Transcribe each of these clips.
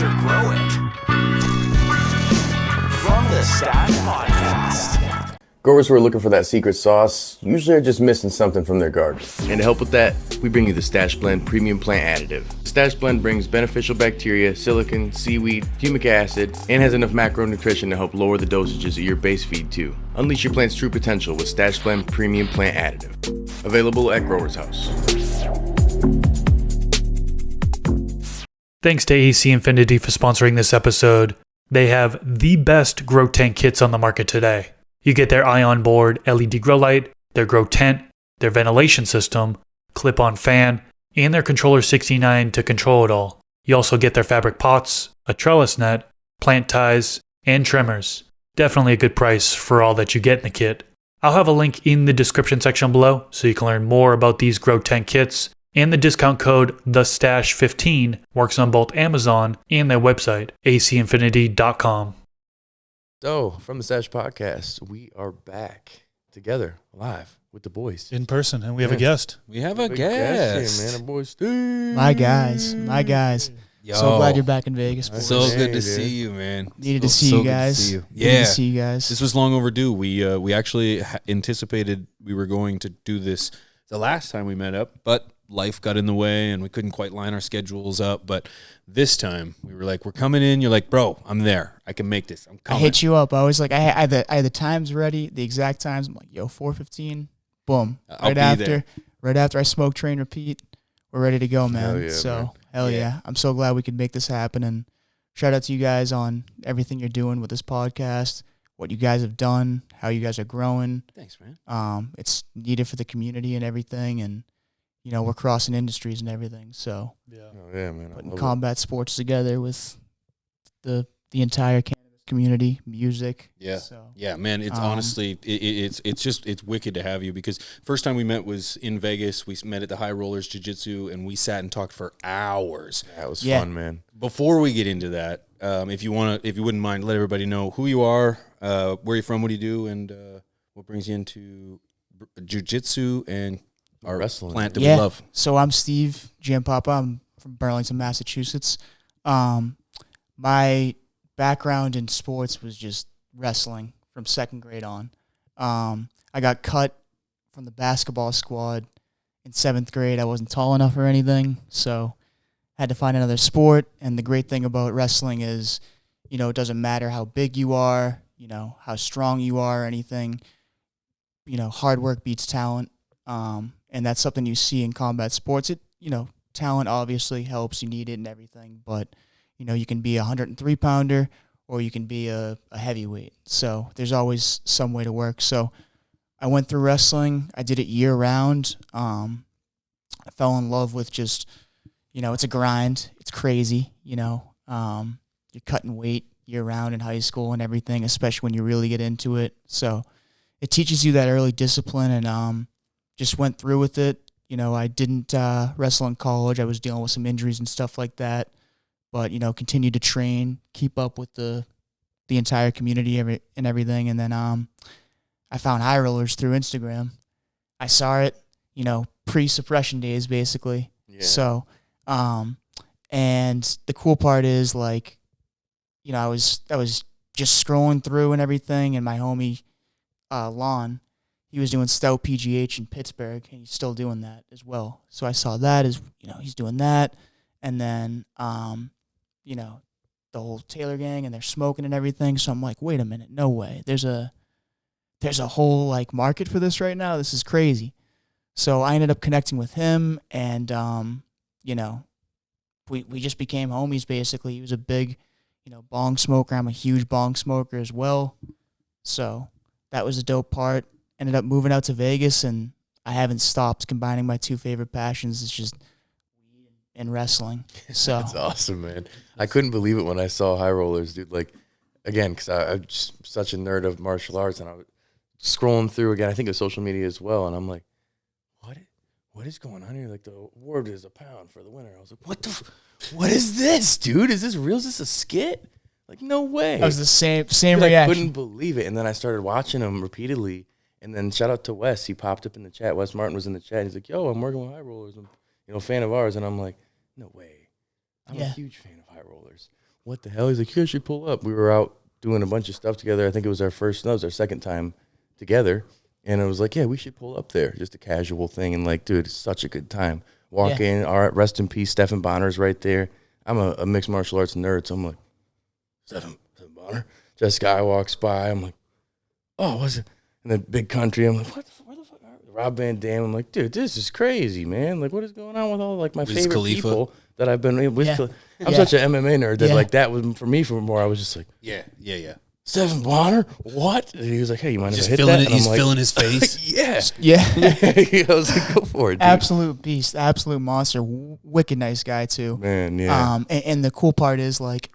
or grow it. From the Stash Podcast. Growers who are looking for that secret sauce usually are just missing something from their garden. And to help with that, we bring you the Stash Blend Premium Plant Additive. Stash Blend brings beneficial bacteria, silicon, seaweed, humic acid, and has enough macronutrition to help lower the dosages of your base feed too. Unleash your plant's true potential with Stash Blend Premium Plant Additive. Available at Growers House. Thanks to AC Infinity for sponsoring this episode. They have the best grow tent kits on the market today. You get their ion board LED grow light, their grow tent, their ventilation system, clip-on fan, and their controller 69 to control it all. You also get their fabric pots, a trellis net, plant ties, and trimmers. Definitely a good price for all that you get in the kit. I'll have a link in the description section below so you can learn more about these grow tent kits, and the discount code TheStash15 works on both Amazon and their website, acinfinity.com. So, from the Stash Podcast, we are back together, live, with the boys. In person, and we have a guest. We have a guest. Here, man, our boy Steve. My guys. Yo, So glad you're back in Vegas. Nice. So Hey, good to dude. see you, man. Needed to So see you good to guys. see you. Needed Yeah. to see you guys. This was long overdue. We actually anticipated we were going to do this the last time we met up, but life got in the way and we couldn't quite line our schedules up. But this time we were like, we're coming in. You're like, bro, I'm there. I can make this. I'm I coming. hit you up. I was like, I had the times ready, the exact times. I'm like, yo, 4:15, boom. I'll Right be after, there. right after I smoke, train, repeat. We're ready to go, man. Hell yeah, so man. hell Yeah. yeah. I'm so glad we could make this happen. And shout out to you guys on everything you're doing with this podcast, what you guys have done, how you guys are growing. Thanks, man. It's needed for the community and everything. And you know, we're crossing industries and everything. So Oh, yeah, man. I putting love it. combat sports together with the entire cannabis community, music. Yeah. So Yeah, man. It's Um, honestly, it's wicked to have you because first time we met was in Vegas. We met at the High Rollers Jiu-Jitsu and we sat and talked for hours. That was Yeah. fun, man. Before we get into that, if you wouldn't mind, let everybody know who you are, where you're from, what do you do, and what brings you into jiu-jitsu and our Wrestling. plant that yeah. we love. So I'm Steve Giampapa. I'm from Burlington, Massachusetts. My background in sports was just wrestling from second grade on. I got cut from the basketball squad in seventh grade. I wasn't tall enough or anything, so had to find another sport. And the great thing about wrestling is, you know, it doesn't matter how big you are, you know, how strong you are or anything. You know, hard work beats talent. And that's something you see in combat sports. It, you know, talent obviously helps. You need it and everything. But, you know, you can be a 103-pounder or you can be a heavyweight. So there's always some way to work. So I went through wrestling. I did it year-round. I fell in love with just, you know, it's a grind. It's crazy, you know. You're cutting weight year-round in high school and everything, especially when you really get into it. So it teaches you that early discipline and just went through with it. You know, I didn't wrestle in college. I was dealing with some injuries and stuff like that. But, you know, continued to train, keep up with the entire community and everything. And then I found High Rollers through Instagram. I saw it, you know, pre-suppression days, basically. Yeah. So, and the cool part is, like, you know, I was just scrolling through and everything, and my homie, Lon, he was doing Stout PGH in Pittsburgh, and he's still doing that as well. So I saw that as, you know, he's doing that. And then, you know, the whole Taylor gang, and they're smoking and everything. So I'm like, wait a minute, no way. There's a whole, like, market for this right now. This is crazy. So I ended up connecting with him, and, you know, we just became homies, basically. He was a big, you know, bong smoker. I'm a huge bong smoker as well. So that was a dope part. Ended up moving out to Vegas, and I haven't stopped combining my two favorite passions. It's just weed and wrestling. So That's awesome, man. I couldn't believe it when I saw High Rollers, dude. Like, again, because I'm just such a nerd of martial arts, and I was scrolling through again, I think of social media as well, and I'm like, what is going on here? Like, the award is £1 for the winner. I was like, what is this, dude? Is this real? Is this a skit? Like, no way. that was the same Dude, I reaction. couldn't believe it. And then I started watching him repeatedly. And then shout out to Wes. He popped up in the chat. Wes Martin was in the chat. He's like, yo, I'm working with High Rollers. I'm, you know, a fan of ours. And I'm like, no way. I'm a Yeah. huge fan of High Rollers. what the hell? He's like, you guys should pull up. We were out doing a bunch of stuff together. I think it was our second time together. And I was like, yeah, we should pull up there. Just a casual thing. And like, dude, it's such a good time. Walk in, all right, rest in peace, Stephen Bonner's right there. I'm a mixed martial arts nerd, so I'm like, Stephen Bonner. Jessica I walks by. I'm like, oh, what's it? And then Big Country. I'm like, where the fuck are Rob Van Dam? I'm like, dude, this is crazy, man. Like, what is going on with all like my favorite people that I've been with? Yeah. I'm such an MMA nerd that like that was for me for more. I was just like, yeah. Stephen Bonner, what? And he was like, hey, you mind if I hit feeling that? It, he's feeling his face. Yeah. I was like, go for it, dude. Absolute beast, absolute monster, wicked nice guy too. Man, yeah. And the cool part is like,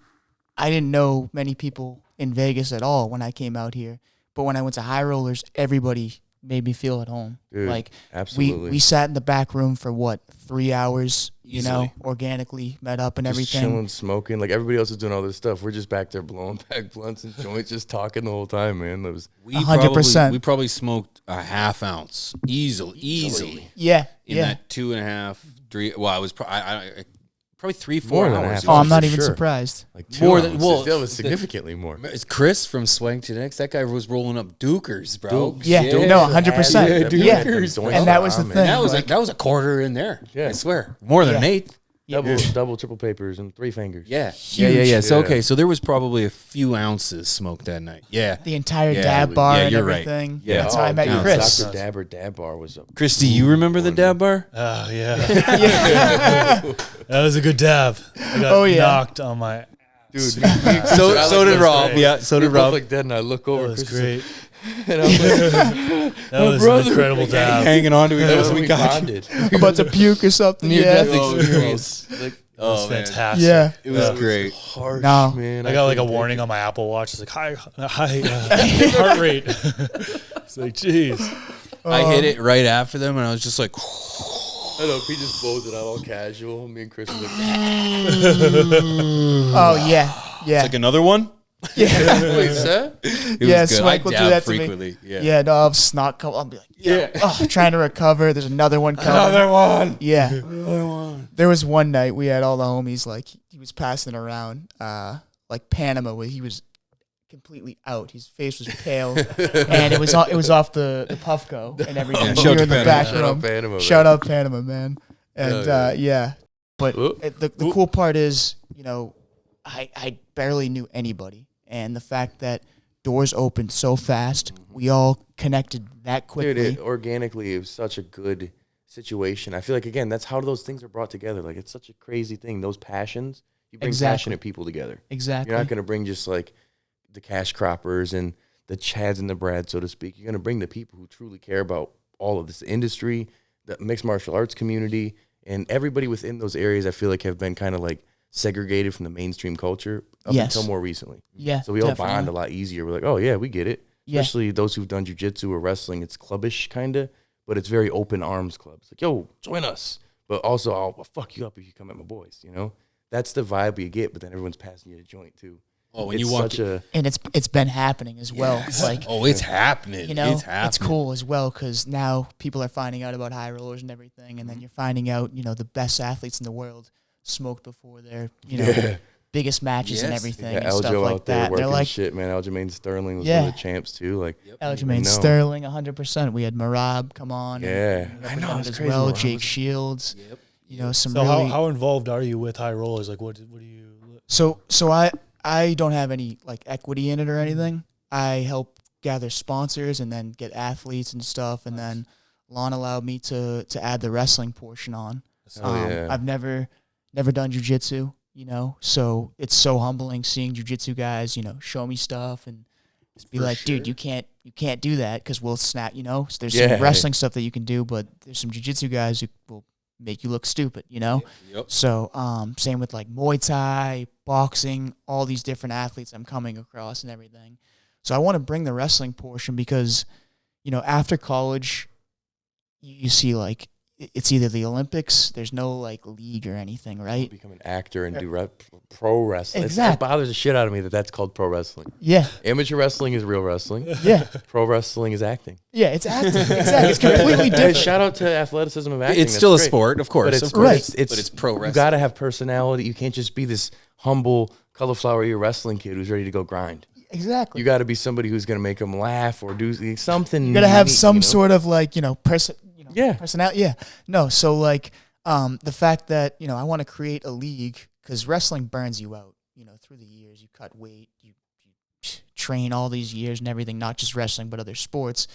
I didn't know many people in Vegas at all when I came out here, but when I went to High Rollers, everybody made me feel at home. Dude, like absolutely. we sat in the back room for what, 3 hours, you Easily. know, organically met up and Just everything. chilling, smoking. Like everybody else is doing all this stuff. We're just back there blowing back blunts and joints, just talking the whole time, man. That was 100%. We probably smoked a half ounce easily. Yeah. In that 2.5, 3. Well, I was probably 3-4 More than a hours. half Oh, I'm for not even sure. surprised. like 2 More ounces. than- well, that was significantly more. It's Chris from Swank Genetics. That guy was rolling up Dukers, bro. Yeah, no, 100%. Yeah, And that was the thing. That was a quarter in there. Yeah. I swear, more than an eighth. Double, triple papers and 3 fingers. Yeah. Huge. So Yeah. so there was probably a few ounces smoked that night. Yeah. The entire Yeah, dab bar yeah, and you're right. everything. Yeah. That's how I met no, Chris. Dr. Dabber Dab Bar was up. Chris, do you remember the dab bar? Oh, yeah. That was a good dab. I got knocked on my... Dude, So did Rob. great. Yeah, so we're did both Rob. like that, and I look That over. was Chris is great. like- and I'm like, That was brother. an incredible dab. Hanging on to each that was other. when We we got you. bonded. About to puke or something. Near-death Yeah. experience. Like, That was man. fantastic. Yeah. It was great. harsh, No. man. I got like a couldn't warning take on my Apple Watch. It's like, hi, heart rate. It's like, geez. I hit it right after them, and I was just like, it. I know, he just blows it out all casual. Me and Chris are like, Oh, yeah. Yeah. like another one. wait, sir? It Yeah, was good. Swank will I do dab that to me. frequently. Yeah. Yeah, no, I'll have snot come. I'll be like, trying to recover. There's another one coming. one. Yeah. There was one night we had all the homies, like, he was passing around, like Panama, where he was completely out. His face was pale, and it was off the Puffco and everything. Yeah, But shout we were to in the Panama. back Shout out room. Panama, man. Shout out Panama, man. And Yeah. But Oop. the cool part is, you know, I barely knew anybody, and the fact that doors opened so fast, we all connected that quickly. Dude, organically, it was such a good situation. I feel like, again, that's how those things are brought together. Like, it's such a crazy thing. Those passions, you bring Exactly. passionate people together. Exactly. You're not going to bring just like the cash croppers and the Chads and the Brads, so to speak. You're going to bring the people who truly care about all of this industry, the mixed martial arts community, and everybody within those areas. I feel like have been kind of like segregated from the mainstream culture up Yes. until more recently. Yeah. So we all definitely. bond a lot easier. We're like, oh yeah, we get it. Yeah. Especially those who've done jiu-jitsu or wrestling. It's clubbish kind of, but it's very open arms club. It's like, yo, join us. But also, I'll fuck you up if you come at my boys, you know? That's the vibe you get, but then everyone's passing you a joint too. Oh, when It's you walk, such a And it's been happening as well. Like, oh, it's happening. you know, it's happening. it's cool as well because now people are finding out about high rollers and everything, and then you're finding out, you know, the best athletes in the world smoked before their, you know, biggest matches and Yes. everything yeah, and stuff Aljo like out there that. working They're like shit, man. Aljamain Sterling was Yeah. one of the champs too. Like, Aljamain know. Sterling, 100%. We had Marab come on. Yeah. and I know, represented it's as crazy. well. Marab Jake was- Shields. Yep. You know, some So really. how involved are you with high rollers? Like, what do you... So I don't have any like equity in it or anything. I help gather sponsors and then get athletes and stuff, and then Lon allowed me to add the wrestling portion on. Oh, yeah. I've never done jiu-jitsu, you know, so it's so humbling seeing jiu-jitsu guys, you know, show me stuff and just be For like, dude, sure. you can't do that because we'll snap, you know. So there's Yeah. some wrestling stuff that you can do, but there's some jiu-jitsu guys who will make you look stupid, you know. Yep. So same with like Muay Thai, boxing, all these different athletes I'm coming across and everything. So I want to bring the wrestling portion because, you know, after college, you see like it's either the Olympics. There's no like league or anything, right? Become an actor and do pro wrestling. Exactly. It bothers the shit out of me that that's called pro wrestling. Yeah, Amateur wrestling is real wrestling. yeah, Pro wrestling is acting. yeah. It's acting. Exactly. It's completely different. Shout out to athleticism of acting. It's That's still a great. sport, of course. But it's of course. Right. It's but it's pro wrestling. You got to have personality. You can't just be this humble, cauliflower ear wrestling kid who's ready to go grind. Exactly. You got to be somebody who's going to make them laugh or do something. You gotta have unique, some you know? sort of like Yeah. personality. Yeah. No. So like the fact that I want to create a league because wrestling burns you out. Through the years, you cut weight, you train all these years and everything, not just wrestling but other sports.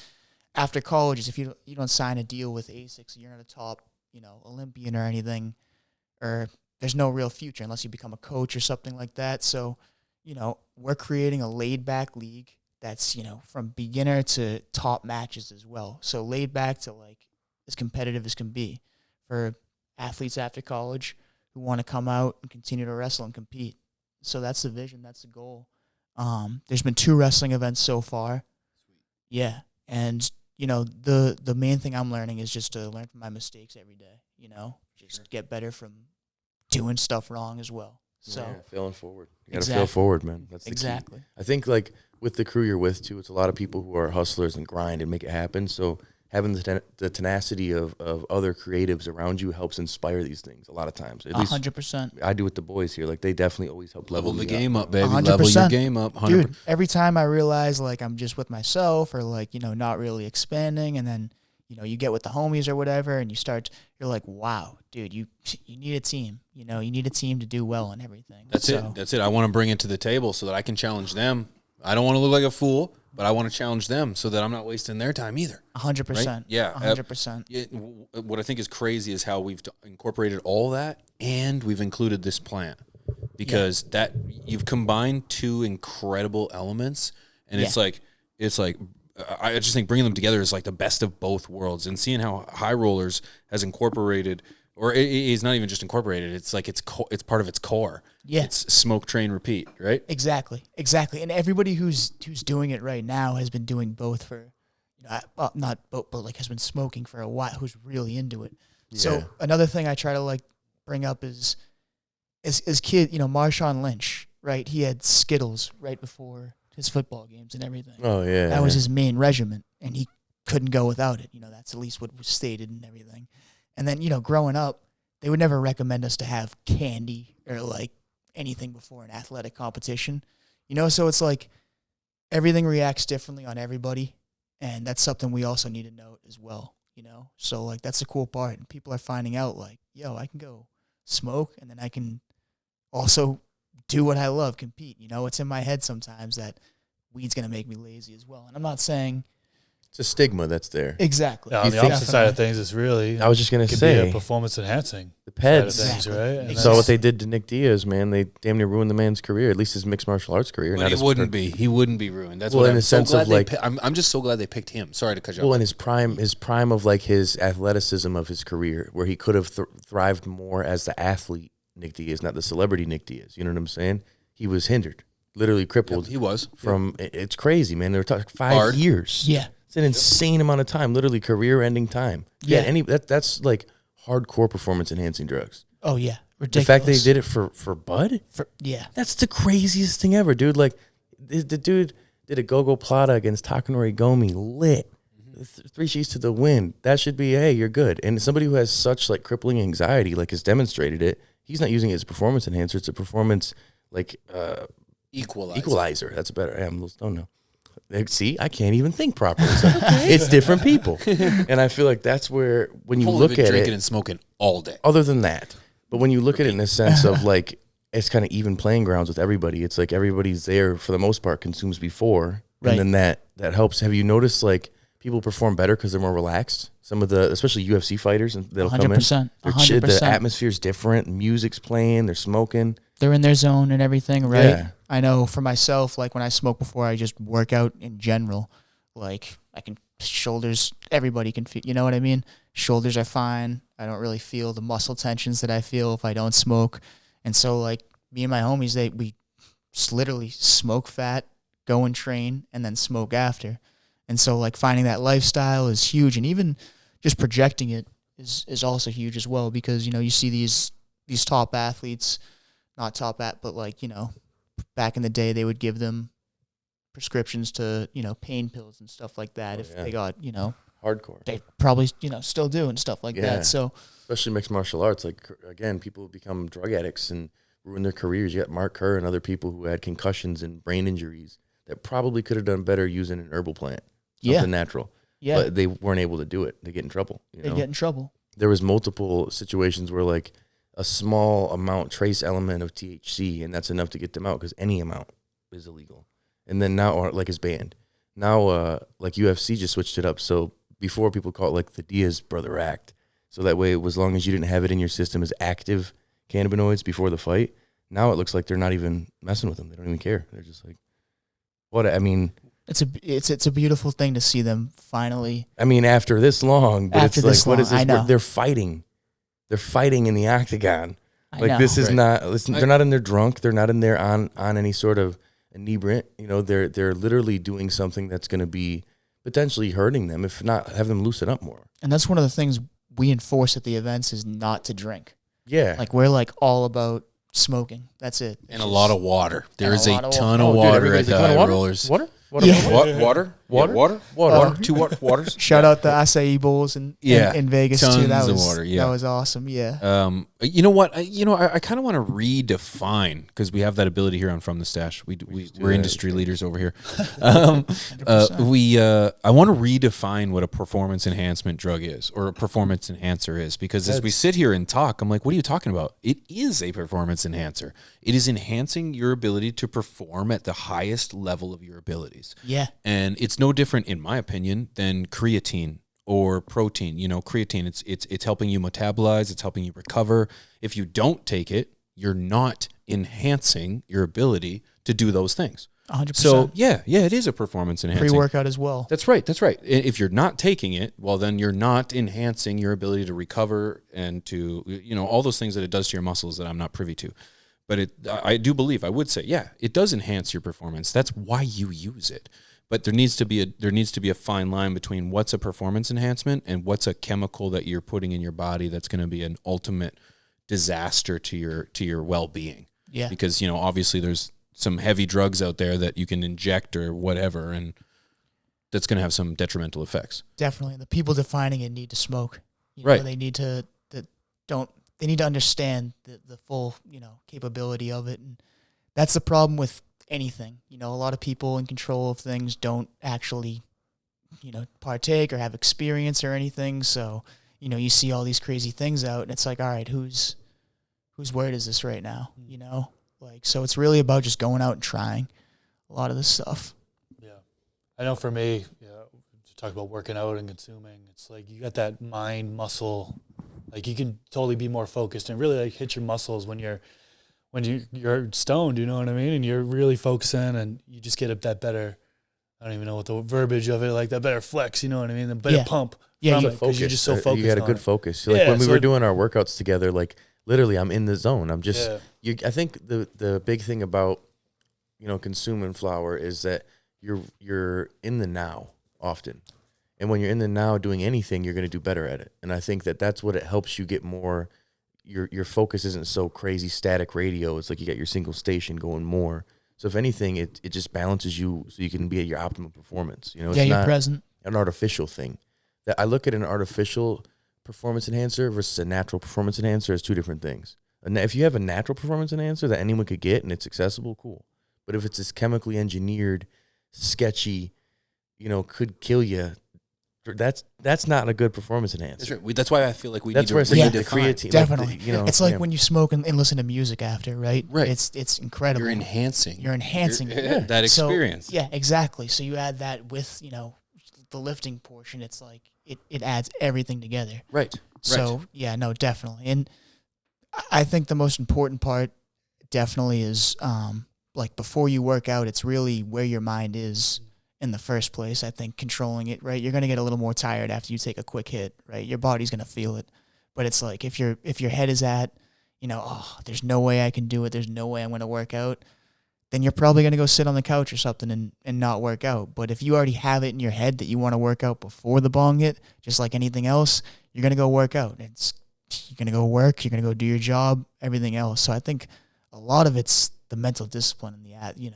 After college, if you don't sign a deal with ASICS, you're not a top Olympian or anything, or there's no real future unless you become a coach or something like that. So we're creating a laid back league that's from beginner to top matches as well. So laid back to like as competitive as can be for athletes after college who want to come out and continue to wrestle and compete. So that's the vision, that's the goal. There's been 2 wrestling events so far. Yeah. And the main thing I'm learning is just to learn from my mistakes every day, just get better from doing stuff wrong as well. So failing forward. You got to fail forward, man. That's the exactly. key. I think like with the crew you're with too, it's a lot of people who are hustlers and grind and make it happen. So having the tenacity of other creatives around you helps inspire these things a lot of times. At least 100%. I do with the boys here. Like they definitely always help level the me game up, baby. 100%. Level your game up. 100%. Dude, every time I realize like I'm just with myself or like, not really expanding, and then, you get with the homies or whatever and you're like, wow, dude, you need a team. You need a team to do well and everything. That's it. I want to bring it to the table so that I can challenge them. I don't want to look like a fool, but I want to challenge them so that I'm not wasting their time either. 100%. Right? Yeah. 100%. What I think is crazy is how we've incorporated all that and we've included this plant because that you've combined 2 incredible elements, and it's like I just think bringing them together is like the best of both worlds, and seeing how High Rollers has incorporated, or it is not even just incorporated. It's like it's part of its core. Yeah. It's smoke, train, repeat, right? Exactly. And everybody who's doing it right now has been doing both for, not both, but like has been smoking for a while, who's really into it. Yeah. So another thing I try to like bring up is kid, Marshawn Lynch, right? He had Skittles right before his football games and everything. Oh, yeah. That was his main regiment, and he couldn't go without it. That's at least what was stated and everything. And then, growing up, they would never recommend us to have candy or like anything before an athletic competition. So it's like everything reacts differently on everybody, and that's something we also need to note as well, So like that's the cool part, and people are finding out like, yo, I can go smoke, and then I can also do what I love, compete. It's in my head sometimes that weed's going to make me lazy as well. And I'm not saying it's a stigma that's there. exactly. Yeah, on the opposite side of things, it's really I was just going to could say be a performance enhancing the Peds. side of things, right? And You saw what they did to Nick Diaz, man. They damn near ruined the man's career, at least his mixed martial arts career. But he wouldn't be. He wouldn't be ruined. That's well, what in I'm the so sense glad of they like, I'm just so glad they picked him. Sorry to cut you off. well, in his prime of like his athleticism of his career, where he could have thrived more as the athlete Nick Diaz, not the celebrity Nick Diaz. You know what I'm saying? He was hindered, literally crippled. Yep, he was from. It's crazy, man. They were talking 5 years. Yeah. It's an insane amount of time, literally career-ending time. Yeah. That's like hardcore performance-enhancing drugs. Oh yeah, ridiculous. The fact they did it for Bud, that's the craziest thing ever, dude. Like the dude did a go-go plata against Takanori Gomi, lit. 3 sheets to the wind. That should be, hey, you're good. And somebody who has such like crippling anxiety, like has demonstrated it. He's not using it as a performance enhancer. It's a performance like equalizer. That's a better. I'm a little stoned now. See, I can't even think properly. So it's different people, and I feel like that's where when you look at drinking it, and smoking all day. Other than that, but when you look at it in a sense of like it's kind of even playing grounds with everybody. It's like everybody's there for the most part consumes before, right. And then that helps. Have you noticed like people perform better because they're more relaxed? Some of the, especially UFC fighters, and they'll 100%, come in. 100%. The atmosphere's different. Music's playing. They're smoking. They're in their zone and everything, right? Yeah. I know for myself, like when I smoke before I just work out in general, like I can shoulders. Everybody can feel. You know what I mean? Shoulders are fine. I don't really feel the muscle tensions that I feel if I don't smoke. And so, like me and my homies, we just literally smoke fat, go and train, and then smoke after. And so, like, finding that lifestyle is huge. And even just projecting it is also huge as well, because, you know, you see these top athletes, not top but like, you know, back in the day they would give them prescriptions to, you know, pain pills and stuff like that they got, you know, hardcore. They probably, you know, still do and stuff like that. So especially mixed martial arts, like, again, people become drug addicts and ruin their careers. You got Mark Kerr and other people who had concussions and brain injuries that probably could have done better using an herbal plant, something natural. Yeah, but they weren't able to do it. They get in trouble. They get in trouble. There was multiple situations where, like, a small amount, trace element of THC, and that's enough to get them out, because any amount is illegal. And then now, or like, is banned. Now, like, UFC just switched it up. So before, people call it like the Diaz Brother Act. So that way, as long as you didn't have it in your system as active cannabinoids before the fight, now it looks like they're not even messing with them. They don't even care. They're just like, what? I mean, it's a beautiful thing to see them finally. I mean, after this long, but after it's like, this what long, is this? I know. They're fighting. They're fighting in the octagon. I know. This is not. Listen, they're not in there drunk. They're not in there on any sort of inebriant. You know, they're literally doing something that's going to be potentially hurting them, if not have them loosen up more. And that's one of the things we enforce at the events, is not to drink. Yeah. Like, we're like all about smoking. That's it. And a lot of water. There is a ton Oh, of dude, water everybody's at like, the water? rollers. Water? Water? Yeah. Water? Water? Water? Yeah, water? Water. 2 waters. Shout out the acai bowls in Vegas too. Tons That of was water, yeah. That was awesome. Yeah. You know what? I kind of want to redefine, because we have that ability here on From the Stash. We're industry leaders over here. I want to redefine what a performance enhancement drug is, or a performance enhancer is, because as we sit here and talk, I'm like, what are you talking about? It is a performance enhancer. It is enhancing your ability to perform at the highest level of your abilities. Yeah. And it's no different, in my opinion, than creatine or protein. You know, creatine, it's helping you metabolize, it's helping you recover. If you don't take it, you're not enhancing your ability to do those things. 100%. So yeah, it is a performance enhancing. Pre-workout as well. That's right. If you're not taking it, well, then you're not enhancing your ability to recover and to, you know, all those things that it does to your muscles that I'm not privy to. But I do believe, I would say, yeah, it does enhance your performance. That's why you use it. But there needs to be a fine line between what's a performance enhancement and what's a chemical that you're putting in your body that's going to be an ultimate disaster to your well-being. Yeah. Because, you know, obviously there's some heavy drugs out there that you can inject or whatever, and that's going to have some detrimental effects. Definitely. The people defining it need to smoke. Right. They need to they need to understand the full, you know, capability of it. And that's the problem with anything. You know, a lot of people in control of things don't actually, you know, partake or have experience or anything. So, you know, you see all these crazy things out, and it's like, all right, whose word is this right now? You know? Like, so it's really about just going out and trying a lot of this stuff. Yeah. I know for me, to talk about working out and consuming, it's like you got that mind muscle, like you can totally be more focused and really like hit your muscles when you're stoned, you know what I mean? And you're really focusing, and you just get that better, I don't even know what the verbiage of it, like that better flex, you know what I mean? The better pump. Yeah, because you're just so focused. You got a good focus. Like when we were doing our workouts together, like literally I'm in the zone. I'm just, I think the big thing about, you know, consuming flower is that you're in the now often. And when you're in the now doing anything, you're going to do better at it. And I think that's what it helps you get more. Your focus isn't so crazy static radio. It's like you got your single station going more. So if anything, it just balances you so you can be at your optimum performance. You know, it's you're not present. An artificial thing. That I look at an artificial performance enhancer versus a natural performance enhancer as two different things. And if you have a natural performance enhancer that anyone could get and it's accessible, cool. But if it's this chemically engineered, sketchy, you know, could kill you, that's not a good performance enhancer. That's right. That's why I feel like we that's need where to the creatine. Definitely. Like you know, it's like when you smoke and listen to music after, right? Right. It's incredible. You're enhancing it. that experience. So, yeah, exactly. So you add that with, you know, the lifting portion, it's like it adds everything together. Right. So, yeah, no, definitely. And I think the most important part definitely is like before you work out, it's really where your mind is in the first place. I think controlling it, right? You're going to get a little more tired after you take a quick hit, right? Your body's going to feel it. But it's like if your head is at, you know, oh, there's no way I can do it, there's no way I'm going to work out, then you're probably going to go sit on the couch or something and not work out. But if you already have it in your head that you want to work out before the bong hit, just like anything else, you're going to go work out. You're going to go work. You're going to go do your job, everything else. So I think a lot of it's the mental discipline and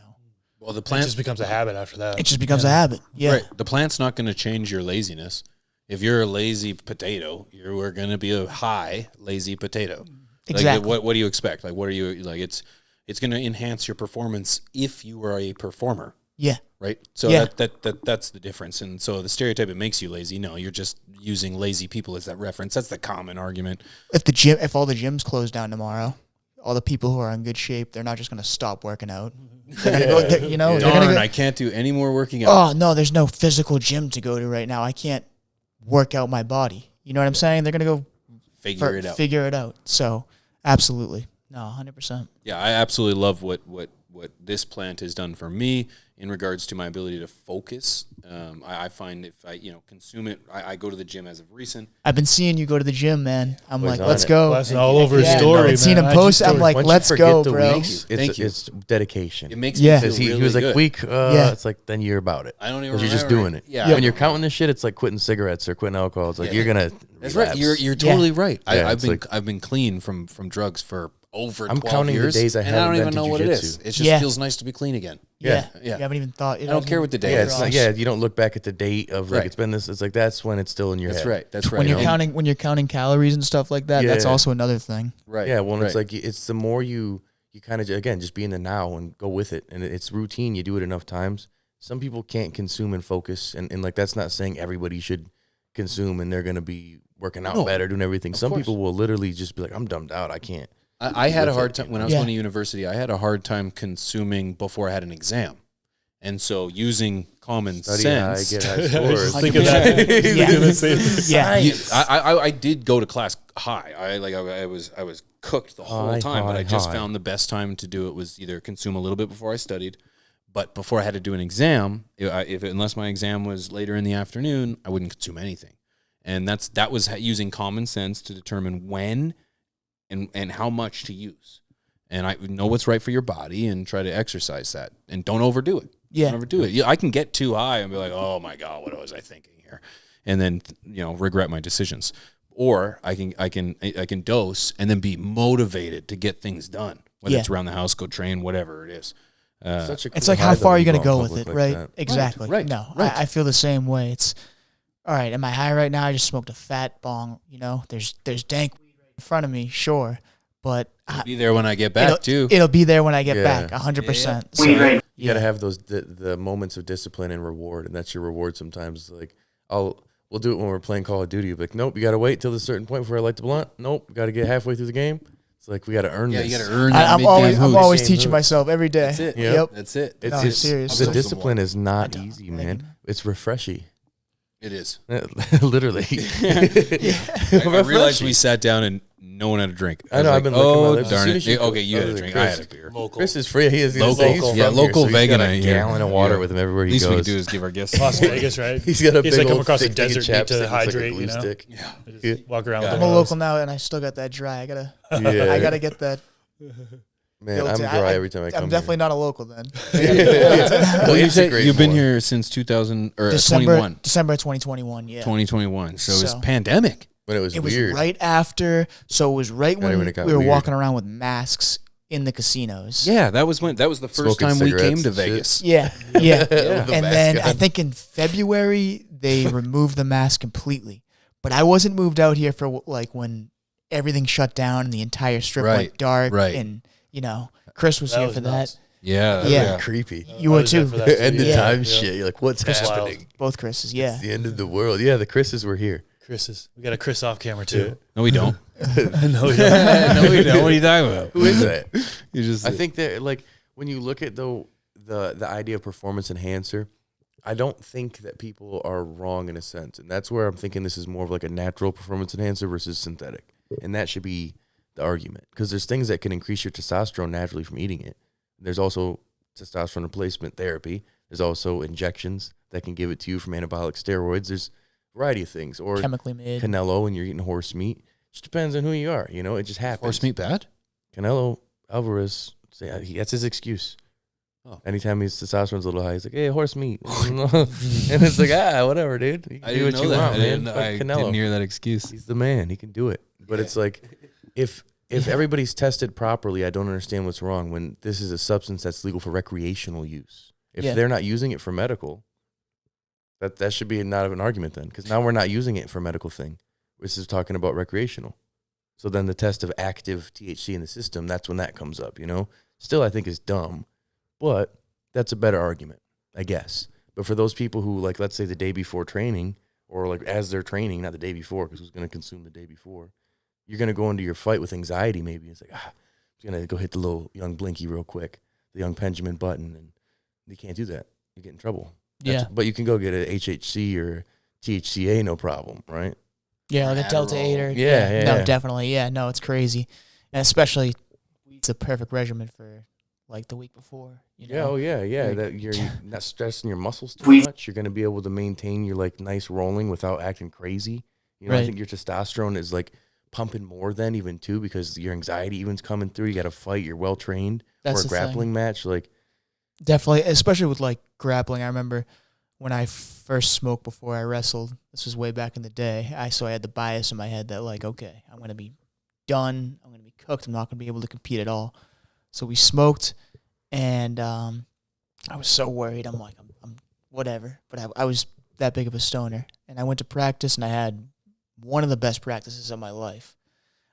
Well, the It plant just becomes a habit after that. it just becomes a habit. Yeah. Right. The plant's not going to change your laziness. If you're a lazy potato, you are going to be a high lazy potato. Exactly. Like, what do you expect? Like, what are you like? It's going to enhance your performance if you are a performer. Yeah. Right. So Yeah. that's the difference. And so the stereotype, it makes you lazy. No, you're just using lazy people as that reference. That's the common argument. If all the gyms close down tomorrow, all the people who are in good shape, they're not just going to stop working out. They're gonna go, they're Darn, gonna I can't do any more working out. oh no, there's no physical gym to go to right now. I can't work out my body. You know what I'm saying? They're gonna go figure it out. So absolutely, no, 100%. Yeah, I absolutely love what this plant has done for me in regards to my ability to focus. I find if I consume it, I go to the gym as of recent. I've been seeing you go to the gym, man. I'm Boys like, on let's it. go. That's all over his Yeah, story, I've seen man. him I post. just I'm like, Once you let's forget go, the bro. weeks, Thank you. it's dedication. It makes Yeah. me feel Because he really was like, good. week, Yeah. it's like, then you're about it. I don't even Because you're just remember doing it. Yeah. When you're counting this shit, it's like quitting cigarettes or quitting alcohol. It's like, you're going to That's right. You're totally right. Yeah, I've been clean from drugs for over 12 I'm counting the years. days I and haven't I don't even been know to what it is. jiu-jitsu. It just Yeah. feels nice to be clean again. Yeah. Yeah. You haven't even thought. I don't care what the day Yeah, is. it's not, you don't look back at the date of like, Right. it's been this. It's like, that's when it's still in your That's head. right. That's right. When you're And- counting calories and stuff like that, that's Yeah. also another thing. Right. Yeah, well, right. it's like, it's the more you kind of, again, just be in the now and go with it. And it's routine. You do it enough times. Some people can't consume and focus. And like, that's not saying everybody should consume and they're going to be working out No, better, doing everything. Some course. people will literally just be like, I'm dumbed out. I can't. I had a with hard it, time you when I know? was Yeah. going to university. I had a hard time consuming before I had an exam, and so using common Study sense. high, get high scores. Think of that. Yeah. I did go to class high. I was cooked the whole High, time, but I just high. found the best time to do it was either consume a little bit before I studied, but before I had to do an exam, unless my exam was later in the afternoon, I wouldn't consume anything, and that was using common sense to determine when and how much to use. And I know what's right for your body and try to exercise that. And don't overdo it. Yeah. Don't overdo it. Yeah, I can get too high and be like, oh my God, what was I thinking here? And then, regret my decisions. Or I can dose and then be motivated to get things done. Whether Yeah. it's around the house, go train, whatever it is. Such a It's cool like, high, how though, far are when you going to go go in with it, public right? like that. Exactly. Right, No, right. I feel the same way. It's, all right, am I high right now? I just smoked a fat bong. There's dank weed right in front of me, sure. But Be there when I get back too. it'll be there when I get Yeah. back, 100%. So, You got to have those the moments of discipline and reward, and that's your reward sometimes. Like, we'll do it when we're playing Call of Duty. You'll be like, nope, you got to wait till a certain point before I light the blunt. Nope, got to get halfway through the game. It's like, we got to earn this. You got to earn that I'm mid-game always boost. teaching boost. myself every day. That's it. Yep. That's it. No, It's seriously. the discipline is not I know. easy, man. It's refreshy. It is. Literally. I realized we sat down and no one had a drink. I know, was I've been like, licking my oh, lips. As darn soon it. as you- Okay, you I had a was drink. like, I had a Chris. beer. Chris is free. He is Local. local. Yeah, local so he's got vegan a here. gallon of water Yeah. with him everywhere he Least we goes. can do is give our guests Las Vegas, right? He's got a He's big like come old across the thick thing of desert, need to chapstick. It's like a hydrate, glue you know? stick. Just walk around Yeah. with I'm the a hose. local now, and I still got that dry. I gotta Yeah. get that. Man, I'm built in. dry every time I come I'm definitely here. not a local then. Well, you it's a said great you've been point. here since 2000 or 21. December 2021. Yeah. 2021. So it was So- pandemic. When it was It was weird. right after, so it was right Right when when it got we were weird. walking around with masks in the casinos. Yeah, that was the first Smoking time we cigarettes came to and shit. Vegas. Yeah, yeah. With the And mask then on. I think in February they removed the mask completely. But I wasn't moved out here for like when everything shut down and the entire strip Right, went dark. right. And Chris was That here was for nuts. Yeah, Yeah. Creepy. You were too. End of Yeah. time shit. You're like, what's Chris happening? Both Chris's. Yeah. It's the end of the world. Yeah, the Chris's were here. Chris's. We got a Chris off camera too. No, we don't. no, we don't. no, we don't. What are you talking about? Who is that? You just. I think that, like, when you look at the idea of performance enhancer, I don't think that people are wrong in a sense, and that's where I'm thinking this is more of like a natural performance enhancer versus synthetic, and that should be the argument, because there's things that can increase your testosterone naturally from eating it. There's also testosterone replacement therapy. There's also injections that can give it to you from anabolic steroids. There's a variety of things, or Chemically made. Canelo when you're eating horse meat. Just depends on who you are. It just happens. horse meat bad? Canelo Alvarez, that's his excuse. Anytime his testosterone's a little high, he's like, "Hey, horse meat," and it's like, whatever, dude. You can I do didn't what know you that. want, I man. didn't, Fuck I Canelo. didn't hear that excuse. He's the man. He can do it. But it's like, if everybody's tested properly, I don't understand what's wrong when this is a substance that's legal for recreational use. If they're not using it for medical, that should be not an argument then, because now we're not using it for medical thing. This is talking about recreational. So then the test of active THC in the system, that's when that comes up, you know? Still, I think is dumb, but that's a better argument, I guess. But for those people who, like, let's say the day before training, or like as they're training, not the day before, because who's going to consume the day before, you're going to go into your fight with anxiety maybe. It's like, I'm going to go hit the little young Blinky real quick, the young Benjamin button, and you can't do that. You get in trouble. But you can go get a HHC or THCA, no problem, right? Yeah, like a Delta 8 or... Yeah. No, definitely. Yeah, no, it's crazy. And especially, it's a perfect regimen for, like, the week before. You know? Yeah. That you're not stressing your muscles too much. You're going to be able to maintain your, like, nice rolling without acting crazy. You know, I think your testosterone is, like, pumping more then even, too, because your anxiety even's coming through. You got to fight. You're well-trained. That's or a grappling match. Like, definitely, especially with, like, grappling. I remember... when I first smoked before I wrestled, this was way back in the day, so I had the bias in my head that, like, okay, I'm going to be done. I'm going to be cooked. I'm not going to be able to compete at all. So we smoked, and I was so worried. I'm like, I'm whatever. But I was that big of a stoner. And I went to practice, and I had one of the best practices of my life.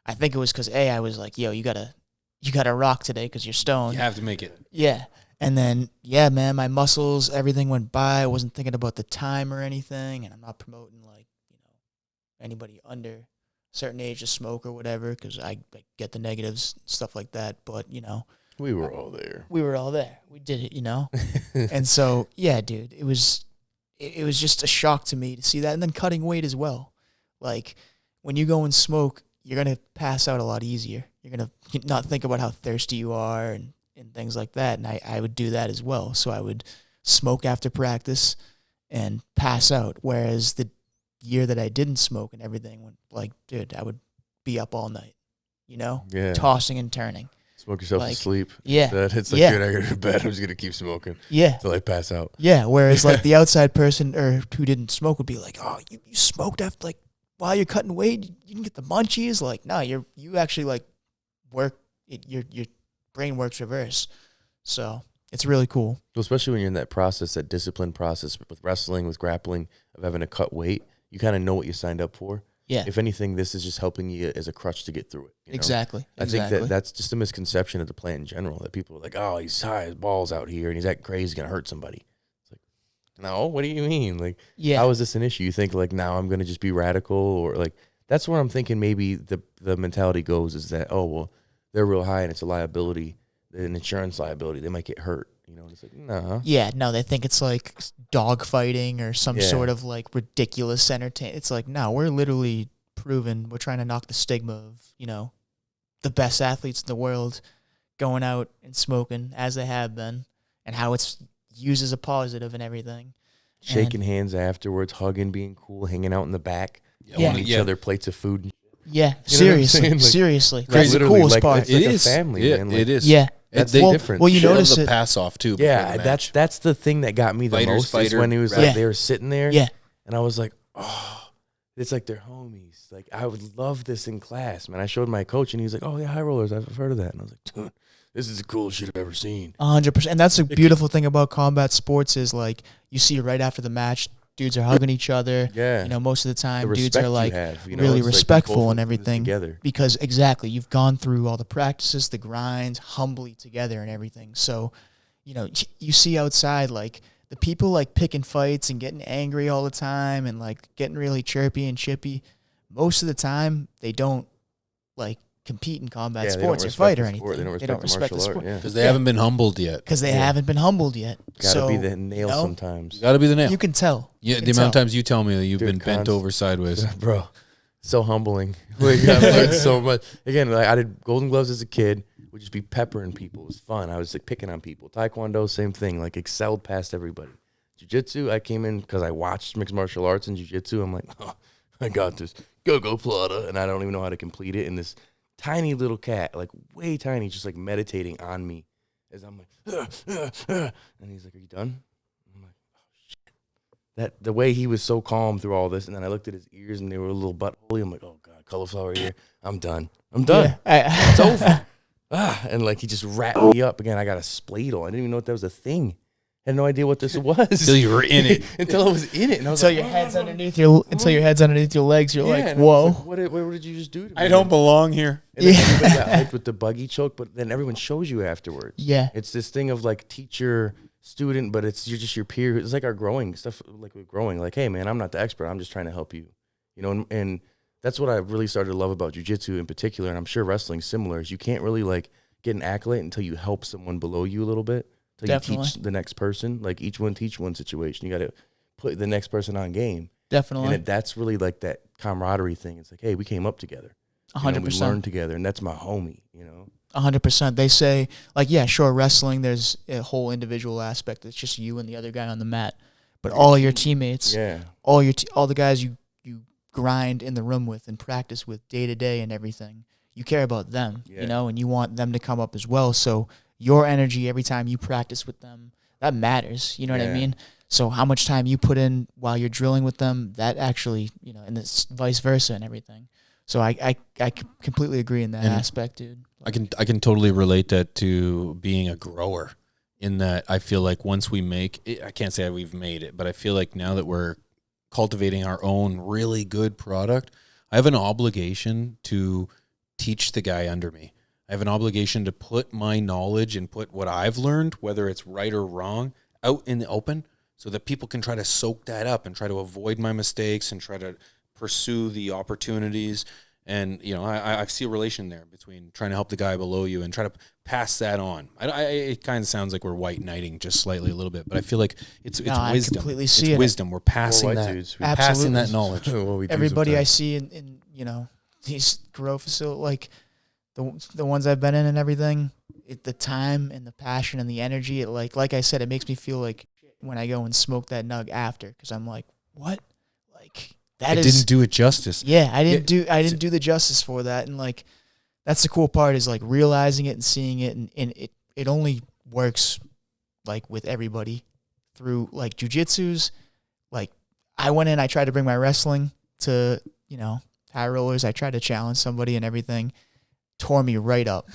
I think it was because, I was like, yo, you gotta rock today because you're stoned. You have to make it. Yeah. And then, man, my muscles, everything went by. I wasn't thinking about the time or anything, and I'm not promoting, like, anybody under a certain age to smoke or whatever, because I get the negatives, stuff like that. But, we were all there. We were all there. We did it, And so, dude, it was just a shock to me to see that. And then cutting weight as well. Like, when you go and smoke, you're going to pass out a lot easier. You're going to not think about how thirsty you are and things like that. And I would do that as well. So I would smoke after practice and pass out. Whereas the year that I didn't smoke and everything went, like, dude, I would be up all night, tossing and turning. Smoke yourself to sleep. Yeah. It's like, dude, I gotta go to bed. I'm just gonna keep smoking. Yeah. Till I pass out. Yeah. Whereas like the outside person or who didn't smoke would be like, oh, you smoked after, like, while you're cutting weight, you can get the munchies. Like, no, you actually, like, work, your brain works reverse. So it's really cool. Well, especially when you're in that process, that discipline process with wrestling, with grappling, of having to cut weight, you kind of know what you signed up for. Yeah. If anything, this is just helping you as a crutch to get through it. Exactly. I think that's just a misconception of the plant in general, that people are like, oh, he's high, his balls out here, and he's acting crazy, he's going to hurt somebody. It's like, no, what do you mean? Like, how is this an issue? You think, like, now I'm going to just be radical? Or, like, that's where I'm thinking maybe the mentality goes is that, oh, well, they're real high and it's a liability, an insurance liability. They might get hurt. It's like, nah. Yeah, no, they think it's like dog fighting or some sort of like ridiculous entertainment. It's like, no, we're literally proven. We're trying to knock the stigma of, the best athletes in the world going out and smoking as they have been, and how it's used as a positive and everything. Shaking hands afterwards, hugging, being cool, hanging out in the back, Yeah. each other plates of food. Yeah, You know what I'm saying? Like, seriously. That's the literally, coolest like, part. it's like a family, man. Like, it is. Yeah. That's They- different. Well, you Shit, notice the it. pass off too. before Yeah, the match. that's the thing that got me the Fighters, most is fighter, when he was right. like, they were sitting there, Yeah. and I was like, oh, it's like they're homies. Like, I would love this in class, man. I showed my coach, and he was like, oh, yeah, high rollers, I've heard of that. And I was like, dude, this is the coolest shit I've ever seen. 100%. And that's the beautiful thing about combat sports is, like, you see right after the match, dudes are hugging each other. Yeah. Most of the The time, dudes respect are, you like, have, really it's like respectful both and of them everything. together. Because, exactly, you've gone through all the practices, the grinds, humbly together and everything. So, you see outside, like, the people, like, picking fights and getting angry all the time and, like, getting really chirpy and chippy. Most of the time, they don't, like, compete in combat Yeah, they don't sports or respect fight the or sport. anything. They don't respect the martial art, yeah. Because they haven't been humbled yet. Because they haven't been humbled yet. Gotta be the nail sometimes. You got to be the nail. You can tell. Yeah, You the can amount of tell. times you tell me that you've Dude, been bent over sideways. Bro, so humbling. Like, I've learned so much. Again, like, I did Golden Gloves as a kid. Would just be peppering people. It was fun. I was like picking on people. Taekwondo, same thing. Like, excelled past everybody. Jiu-jitsu, I came in because I watched mixed martial arts and jiu-jitsu. I'm like, oh, I got this. Go, Plata. And I don't even know how to complete it. And this tiny little cat, like way tiny, just like meditating on me. as I'm like, and he's like, "Are you done?" I'm like, "Oh shit!" That the way he was so calm through all this, and then I looked at his ears, and they were a little buttholy. I'm like, "Oh god, cauliflower ear. I'm done. I'm done. Yeah. It's over." And like he just wrapped me up again. I got a spladle. I didn't even know that was a thing. I had no idea what this was Until you were in it. until I was in it, and I was Until like, your head's underneath your legs, you're like, and I was whoa. like, what did you just do to me? I don't belong here. And then everybody got hyped with the buggy choke, but then everyone shows you afterwards. Yeah. It's this thing of like teacher, student, but you're just your peer. It's like our growing stuff, like we're growing. Like, hey man, I'm not the expert. I'm just trying to help you. You know, and that's what I really started to love about jiu-jitsu in particular, and I'm sure wrestling's similar, is you can't really like get an accolade until you help someone below you a little bit. Until you teach the next person. Like each one teach one situation. You got to put the next person on game. Definitely. And that's really like that camaraderie thing. It's like, hey, we came up together. 100%. We learned together, and that's my homie, you know? 100%. They say, like, yeah, sure, wrestling, there's a whole individual aspect. It's just you and the other guy on the mat. But all your teammates, all the guys you grind in the room with and practice with day to day and everything, you care about them, you know, and you want them to come up as well. So your energy every time you practice with them, that matters. You know what I mean? So how much time you put in while you're drilling with them, that actually, you know, and it's vice versa and everything. So I completely agree in that aspect, dude. I can totally relate that to being a grower, in that I feel like once we make it, I can't say we've made it, but I feel like now that we're cultivating our own really good product, I have an obligation to teach the guy under me. I have an obligation to put my knowledge and put what I've learned, whether it's right or wrong, out in the open so that people can try to soak that up and try to avoid my mistakes and try to pursue the opportunities. And, you know, I see a relation there between trying to help the guy below you and try to pass that on. It kind of sounds like we're white knighting just slightly a little bit, but I feel like it's wisdom. I completely see it's it. wisdom. We're passing that. Dudes. We're passing that knowledge. Everybody I see in you know, these grow facilities, like the ones I've been in and everything, the time and the passion and the energy, it like I said, it makes me feel like when I go and smoke that nug after, because I'm like, what? Like that didn't do it justice. Yeah, I didn't do the justice for that, and like that's the cool part, is like realizing it and seeing it, and it only works like with everybody through like jujitsu's. Like I went in, I tried to bring my wrestling to, you know, high rollers. I tried to challenge somebody and everything. Tore me right up.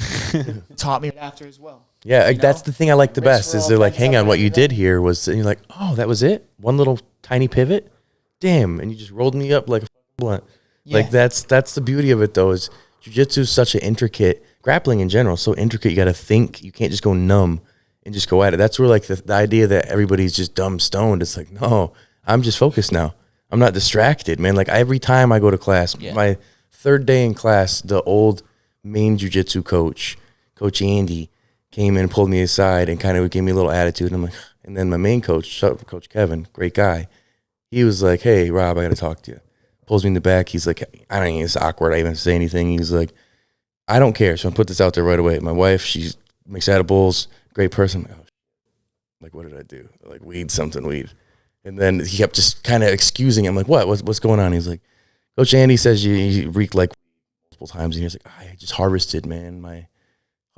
Taught me after as well. Yeah, like, that's the thing I like the best, is they're like, hang on, what you did here was, and you're like, oh, that was it? One little tiny pivot? Damn, and you just rolled me up like a blunt. Yeah. Like that's the beauty of it though, is jiu-jitsu is such an intricate, grappling in general, so intricate, you got to think, you can't just go numb and just go at it. That's where like the idea that everybody's just dumb stoned, it's like, no, I'm just focused now. I'm not distracted, man. Like every time I go to class, my third day in class, the old main jiu-jitsu coach, Coach Andy, came in and pulled me aside and kind of gave me a little attitude. And I'm like, and then my main coach, Coach Kevin, great guy, he was like, hey, Rob, I got to talk to you. Pulls me in the back. He's like, I don't think it's awkward. I even say anything. He's like, I don't care. So I put this out there right away. My wife, she makes edibles, great person. I'm like, what did I do? Like weed. And then he kept just kind of excusing him. I'm like, what's going on? He's like, Coach Andy says you reek like multiple times. And he's like, I just harvested, man.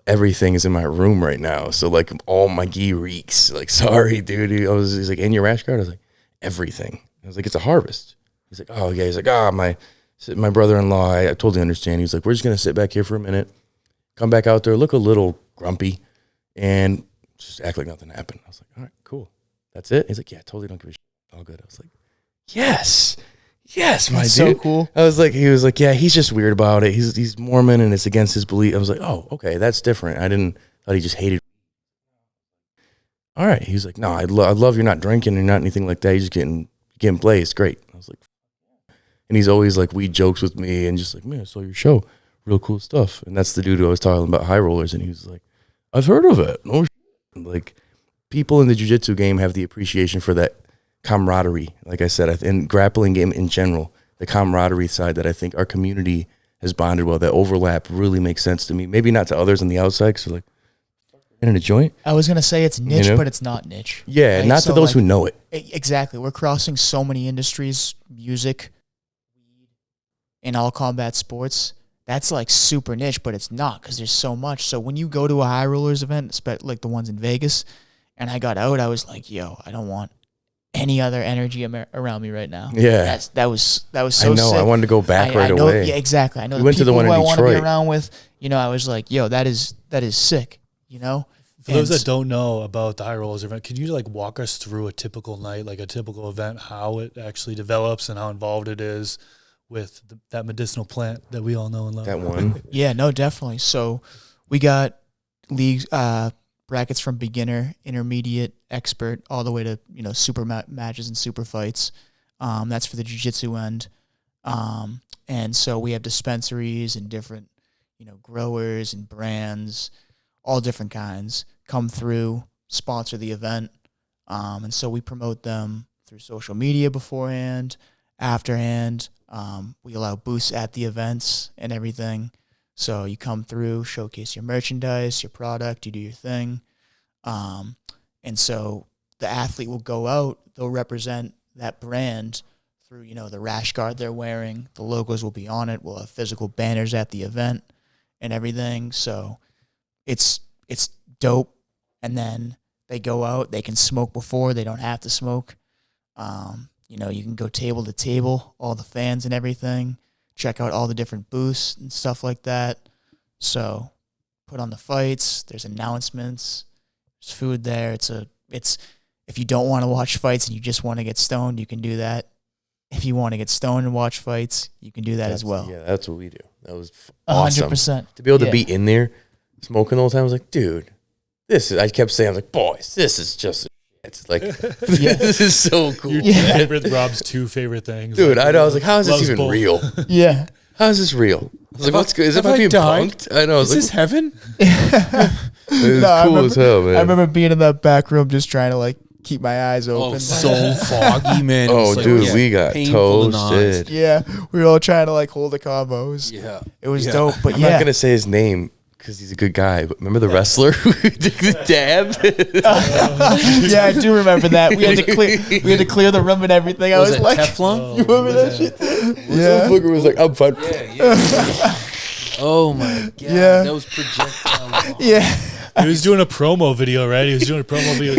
Everything is in my room right now. So like all my gi reeks. Like, sorry, dude. He's like, in your rash guard? I was like, everything. I was like, it's a harvest. He's like, oh yeah. He's like, my brother-in-law, I totally understand. He was like, we're just going to sit back here for a minute, come back out there, look a little grumpy, and just act like nothing happened. I was like, all right, cool. That's it? He's like, yeah, totally don't give a shit. All good. I was like, yes, my dude. So cool. He was like, yeah, he's just weird about it. He's Mormon and it's against his belief. I was like, oh, okay, that's different. I thought he just hated. All right. He was like, no, I love you're not drinking and not anything like that. You're just getting blazed. Great. I was like, and he's always like weed jokes with me and just like, man, I saw your show. Real cool stuff. And that's the dude who I was talking about, high rollers. And he was like, I've heard of it. No shit. Like, people in the jiu-jitsu game have the appreciation for that camaraderie. Like I said, in grappling game in general, the camaraderie side that I think our community has bonded well, that overlap really makes sense to me. Maybe not to others on the outside, because like, in a joint. I was going to say it's niche, but it's not niche. Yeah, right? Not to those who know it. Exactly. We're crossing so many industries, music, and all combat sports, that's like super niche, but it's not because there's so much. So when you go to a high rollers event, like the ones in Vegas, and I got out, I was like, yo, I don't want any other energy around me right now. Yeah. That was so I know. sick. I wanted to go back right I know, away. Yeah, exactly. I know We went to the one in I want to be Detroit. around with. I was like, yo, that is sick. For those that don't know about the High Rollers event, can you like walk us through a typical night, like a typical event, how it actually develops and how involved it is with that medicinal plant that we all know and love? That one. Yeah, no, definitely. So we got leagues, brackets from beginner, intermediate, expert, all the way to super matches and super fights. That's for the jiu-jitsu end. And so we have dispensaries and different growers and brands, all different kinds, come through, sponsor the event. And so we promote them through social media beforehand, afterhand. We allow booths at the events and everything. So you come through, showcase your merchandise, your product, you do your thing. And so the athlete will go out, they'll represent that brand through, the rash guard they're wearing. The logos will be on it. We'll have physical banners at the event and everything. So it's dope. And then they go out, they can smoke before, they don't have to smoke. You can go table to table, all the fans and everything, check out all the different booths and stuff like that. So put on the fights, there's announcements, there's food there. It's if you don't want to watch fights and you just want to get stoned, you can do that. If you want to get stoned and watch fights, you can do that as well. Yeah, that's what we do. That was awesome. 100%. To be able to be in there smoking the whole time, I was like, dude, I kept saying, I was like, boys, this is just it's like, this is so cool. Your favorite, Rob's two favorite things. Dude, I know. I was like, how is this Loves even both. real? Yeah. How is this real? I was like, what's good? Is it have I being died? punked? I know. I was Is like, this heaven? it was No, cool as hell, man. I remember being in that back room just trying to keep my eyes open. Oh, so foggy, man. It Oh, was dude, we got painful in the eyes. toasted. Yeah, we were all trying to hold the combos. Yeah. It was dope, but I'm not going to say his name because he's a good guy, but remember the wrestler who took the dab? Yeah, I do remember that. We had to clear the room and everything. I was it like, Teflon? you remember that shit? Yeah. Motherfucker was like, I'm fine. Oh my god. Yeah. That was projectile. Yeah. He was doing a promo video, right? He was doing a promo video.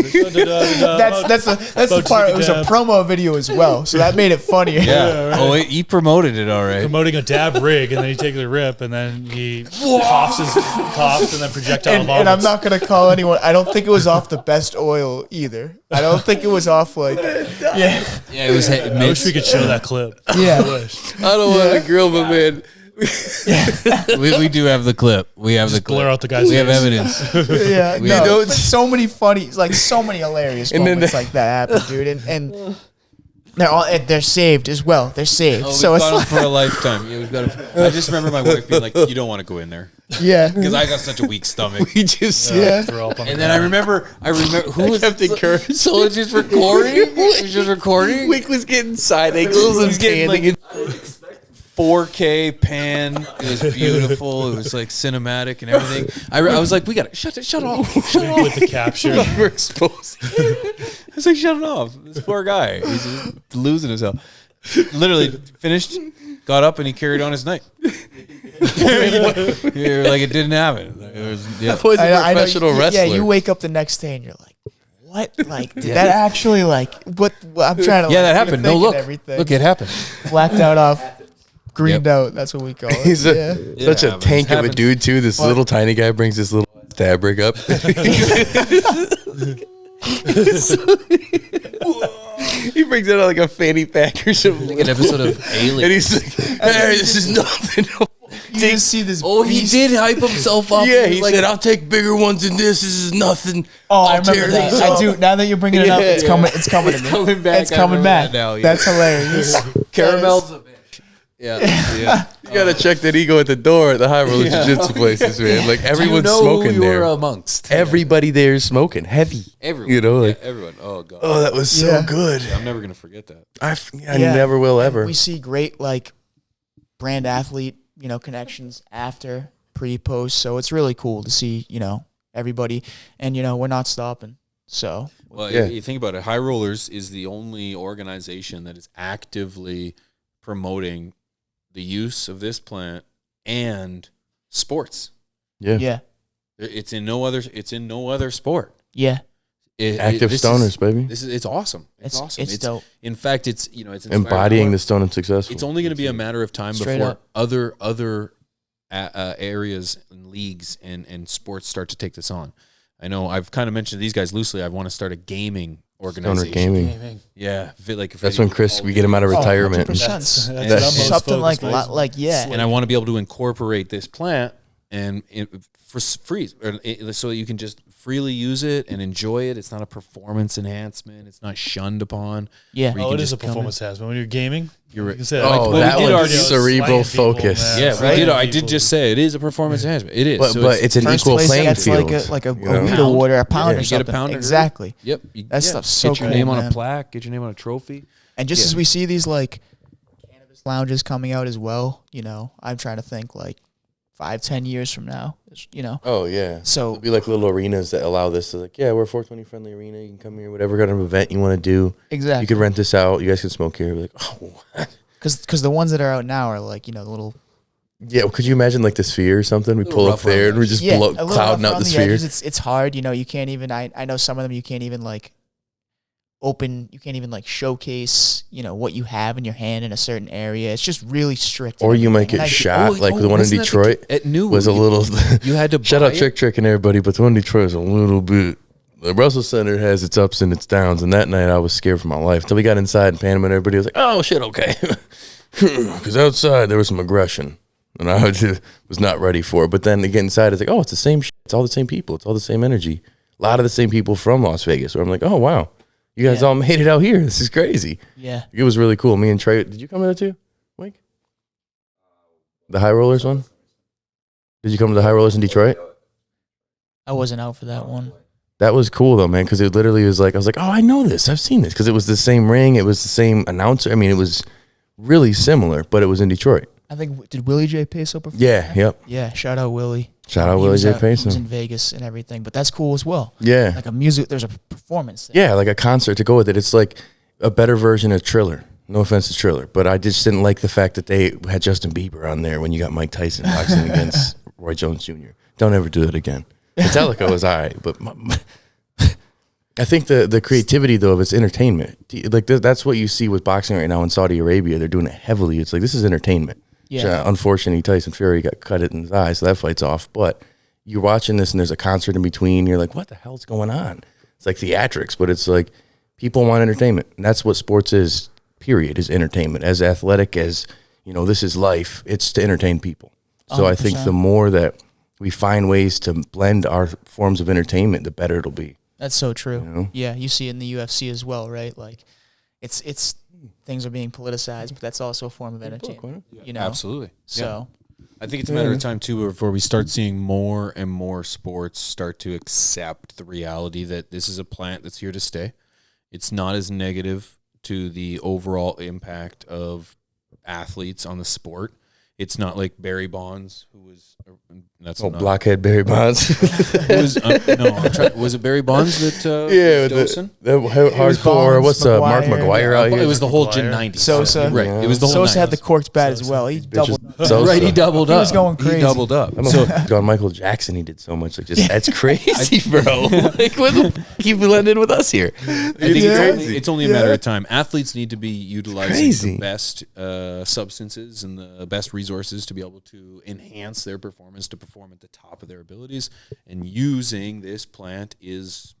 That's the part. It was a promo video as well, so that made it funnier. Yeah. Right. Oh, he promoted it all right. Promoting a dab rig, and then he takes a rip, and then he coughs and then projectile And I'm vomits. not gonna call anyone. I don't think it was off the best oil either. I don't think it was off Yeah, it was. I wish we could show that clip. Yeah. I wish. I don't want to grill, but man. we do have the clip. We have the clip. Blur out the guy's We have face. evidence. Yeah, We no, know but so many funny, so many hilarious And then moments like that happen, dude. And they're saved as well. They're saved. Oh, so we've it's got him for a lifetime. Yeah, we've got him. I just remember my wife being like, "You don't want to go in there," yeah, because I got such a weak stomach. We just yeah. Throw up on And the then I ground. remember who was kept encouraging. So it's just recording. It's just recording. Wick was getting side angles and getting, panning. 4K pan. It was beautiful. It was simematic and everything. I was like, we got to shut off. Shut it off. with the capture. We're exposed. I was like, shut it off. This poor guy. He's just losing himself. Literally finished, got up, and he carried on his night. It didn't happen. It was, yeah. That was a I know, professional wrestler. Yeah, you wake up the next day and you're like, what? Did that actually what? I'm trying to. Yeah, that happened. No, think look. everything. Look, it happened. Blacked out greened out. That's what we call it. He's yeah. such a happens. tank of a Happens. dude, too. This little tiny guy brings this little stab rig up. He brings it out like a fanny pack or something. Like an episode of Alien. And he's like, hey, this is nothing. You just see this. Oh, he beast. did hype himself up. Yeah, He he was said, I'll take bigger ones than this. This is nothing. Oh, I I'll remember tear that. these I up." do. Now that you're bringing it up, Yeah, it's yeah. coming. It's coming to me. coming back. It's I coming remember back. that now, yeah. That's hilarious. Caramel's a bitch. Yeah. You gotta check that ego at the door at the high roller jiu-jitsu places, man. Like, everyone's Do you know smoking who there. you're amongst? Everybody there is smoking heavy. Everyone. You know, like, Yeah, everyone. Oh, God. oh, that was so Yeah. good. I'm never going to forget that. I Yeah. never will And ever. we see great brand athlete connections after, pre, post. So it's really cool to see everybody, and we're not stopping. So Well, Yeah. you think about it. High Rollers is the only organization that is actively promoting the use of this plant and sports. Yeah. Yeah. It's in no other sport. Yeah. Active This stoners, baby. It's awesome. It's awesome. It's dope. In fact, it's inspiring Embodying more. the stone and successful. It's only going to be a matter of time Straight before up. other areas and leagues and sports start to take this on. I know I've kind of mentioned these guys loosely. I want to start a gaming organization. Stoner gaming. Yeah, That's when Chris, we get him out of retirement. 100%. That's Something like yeah. And I want to be able to incorporate this plant and for free, so you can just freely use it and enjoy it. It's not a performance enhancement. It's not shunned upon. Yeah. Where you Oh, can it is just a performance hazard. When you're gaming, You're right. like I said, Oh, we that did was already cerebral slaying people, focus. man. Yeah, Slaying we did. I people. did just say it is a performance enhancement. It is. But, So but it's an First equal place playing gets field. like a you know? weed award or a pound Yeah. or You get a something. pound or- Exactly. Yep. That stuff's so Get your cool, name on a man. plaque. Get your name on a trophy. And just Yeah. as we see these like cannabis lounges coming out as well, I'm trying to think like 5-10 years from now, Oh, yeah. So It'll be like little arenas that allow this to we're a 420 friendly arena. You can come here, whatever kind of event you want to do. exactly. You could rent this out. You guys can smoke here. Be like, oh, what? Because the ones that are out now are like, the little Yeah, could you imagine like the sphere or something? We Little pull up rough around there and we the just a blow, little clouding rough out around the sphere. edges. It's hard, you can't even. I know some of them you can't even like open. You can't even like showcase, what you have in your hand in a certain area. It's just really strict. and Or you might everything. get And shot, like the one in Detroit At New was a little. You had to Shut buy up, it? trick and everybody, but the one in Detroit is a little bit. The Russell Center has its ups and its downs, and that night I was scared for my life. Till we got inside and Panama, and everybody was like, "Oh shit, okay," because outside there was some aggression, and I just was not ready for it. But then to get inside, it's like, "Oh, it's the same shit. It's all the same people. It's all the same energy. A lot of the same people from Las Vegas." Where I'm like, "Oh wow, you guys Yeah. all made it out here. This is crazy." Yeah. It was really cool. Me and Trey, did you come there too, Mike? The High Rollers one? Did you come to the High Rollers in Detroit? I wasn't out for that one. That was cool though, man, because it literally was like, I was like, oh, I know this. I've seen this. Because it was the same ring. It was the same announcer. I mean, it was really similar, but it was in Detroit. I think, did Willie J. Peso perform? Yeah, yep. Yeah, shout out Willie. Shout out He Willie was J. out- He was Peso. in Vegas and everything, but that's cool as well. Yeah. Like there's a performance there. Yeah, like a concert to go with it. It's like a better version of Triller. No offense to Triller, but I just didn't like the fact that they had Justin Bieber on there when you got Mike Tyson boxing against Roy Jones Jr. Don't ever do it again. Metallica was all right, but I think the creativity though of it's entertainment. Like that's what you see with boxing right now in Saudi Arabia. They're doing it heavily. It's like this is entertainment. Yeah. Unfortunately, Tyson Fury got cut in his eye, so that fight's off. But you're watching this and there's a concert in between. You're like, what the hell's going on? It's like theatrics, but it's like people want entertainment. And that's what sports is, period, is entertainment. As athletic as, this is life, it's to entertain people. So I think 100%. the more that we find ways to blend our forms of entertainment, the better it'll be. That's so true. know? Yeah, you see it in the UFC as well, right? Like, it's things are being politicized, but that's also a form of entertainment. Absolutely. So I think it's a matter of time too before we start seeing more and more sports start to accept the reality that this is a plant that's here to stay. It's not as negative to the overall impact of athletes on the sport. It's not like Barry Bonds, who was that's not, Blockhead Barry Bonds. who was was it Barry Bonds that Yeah, was dosing? the hardcore. Bonds, What's Mark McGuire. McGuire out here? It was the whole McGuire. Gin 90s. Sosa. Right. It was the whole Sosa had the 90s. corked bat as well. He doubled. Sosa. Right, he doubled He up. was going crazy. He doubled up. I'm So on Michael Jackson. He did so much. Like, just that's crazy, bro. Like, what the keep blending with us here? I think it's only a matter of time. Athletes need to be utilizing Crazy. the best substances and the best resources to be able to enhance their performance, to perform at the top of their abilities. And using this plant is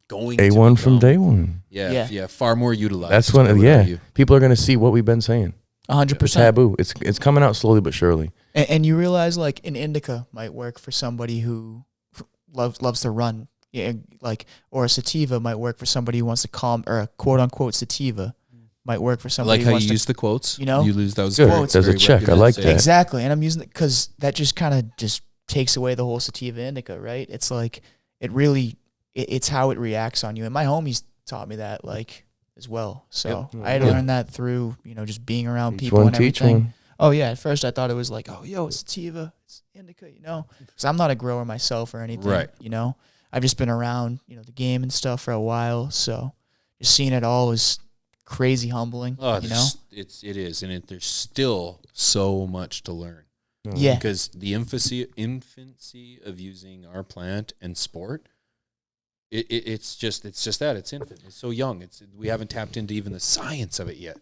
going A1 to from become- day one. Yeah, far more utilized. That's I when, would argue. people are gonna see what we've been saying. 100%. Taboo. It's coming out slowly but surely. And you realize like an indica might work for somebody who loves to run. Yeah, like, or a sativa might work for somebody who wants to calm, or a quote unquote sativa might work for I somebody like who how wants you to use the quotes. you know? You lose those Good. quotes. There's a very check. I recommended. like So, that. Exactly. And I'm using it because that just kind of just takes away the whole sativa indica, right? It's like, it's how it reacts on you. And my homies taught me that, like, as well. So I had to learn that through, just being around Each people one and teach everything. one. Oh, yeah. At first I thought it was like, oh, yo, it's sativa, it's indica, because I'm not a grower myself or anything, Right. I've just been around, the game and stuff for a while. So just seeing it all was crazy humbling, Oh, it is, and there's still so much to learn. Yeah. Because the infancy of using our plant and sport, it's just that it's infant. It's so young. We haven't tapped into even the science of it yet,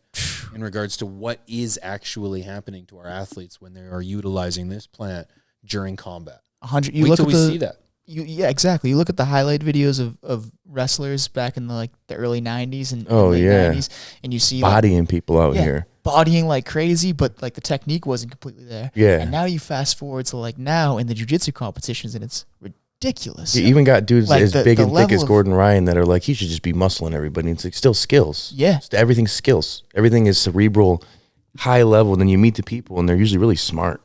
in regards to what is actually happening to our athletes when they are utilizing this plant during combat. 100. Wait till we see that. Yeah, exactly. You look at the highlight videos of wrestlers back in the early 90s and late 90s, and you see bodying people out here. Bodying like crazy, but the technique wasn't completely there. Yeah. And now you fast forward to now in the jiu-jitsu competitions, and it's ridiculous. You even got dudes as big and thick as of Gordon Ryan that are he should just be muscling everybody. It's still skills. Yeah. Everything's skills. Everything is cerebral, high level. Then you meet the people, and they're usually really smart.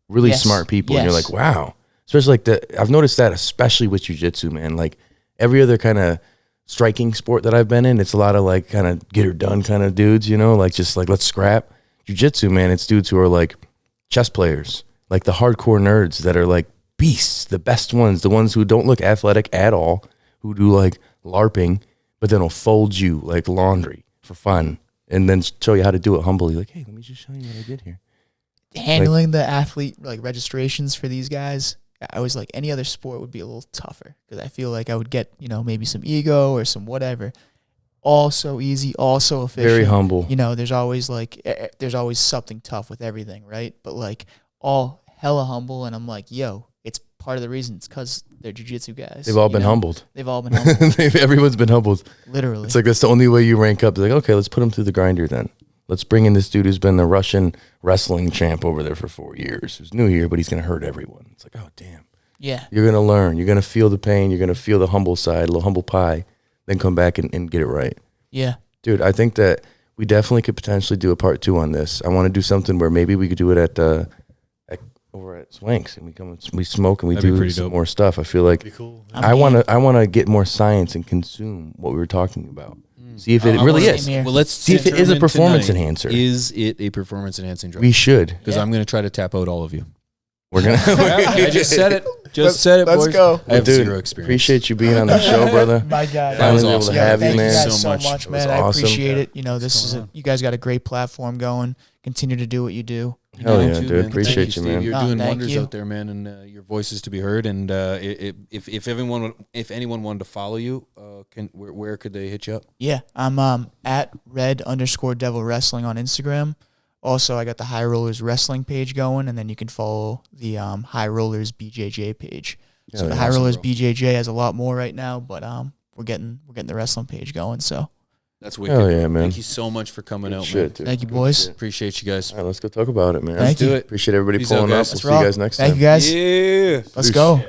Really smart people. And you're like, wow. Especially I've noticed that, especially with jiu-jitsu, man. Every other kind of striking sport that I've been in, it's a lot of kind of get her done kind of dudes, let's scrap. Jiu-jitsu, man, it's dudes who are chess players, the hardcore nerds that are beasts, the best ones, the ones who don't look athletic at all, who do LARPing, but then will fold you like laundry for fun and then show you how to do it humbly. Hey, let me just show you what I did here. Handling the athlete registrations for these guys, I was any other sport would be a little tougher because I feel I would get maybe some ego or some whatever. All so easy, all so efficient. Very humble. There's always there's always something tough with everything, right? But all hella humble, and I'm yo, it's part of the reason. It's because they're jiu-jitsu guys. They've all been humbled. They've all been humbled. Everyone's been humbled. Literally. It's that's the only way you rank up. They're okay, let's put them through the grinder then. Let's bring in this dude who's been the Russian wrestling champ over there for 4 years, who's new here, but he's going to hurt everyone. It's oh, damn. Yeah. You're going to learn. You're going to feel the pain. You're going to feel the humble side, a little humble pie, then come back and get it right. Yeah. Dude, I think that we definitely could potentially do a part 2 on this. I want to do something where maybe we could do it at over at Swanks, and we smoke and we do some more stuff. I feel Cool. I want to get more science and consume what we were talking about. See if it really is. Well, let's see if it is a performance enhancer. Is it a performance enhancing drug? We should, because I'm going to try to tap out all of you. We're gonna. I just said it. Let's boys. Go. I have Dude, zero experience. Appreciate you being on the show, brother. My God. Finally was able awesome. to have you, Thank man. you guys so much, man. I awesome. appreciate it. This is you guys got a great platform going. Continue to do what you do. Hell yeah, too, dude. man. Appreciate you, Steve. man. You're doing thank wonders you. out there, man, and your voice is to be heard. And if anyone wanted to follow you, where could they hit you up? Yeah, I'm at red_devil wrestling on Instagram. Also, I got the High Rollers wrestling page going, and then you can follow the High Rollers BJJ page. So the High Rollers BJJ has a lot more right now, but we're getting the wrestling page going. So that's wicked. Hell yeah, man. Thank you so much for coming out, Shit, man. dude. thank you, boys. Appreciate you guys. All right, let's go talk about it, man. Thank you. Appreciate everybody Peace pulling out, up. guys. We'll see you guys next time. Thank you, guys. Yeah. Let's go.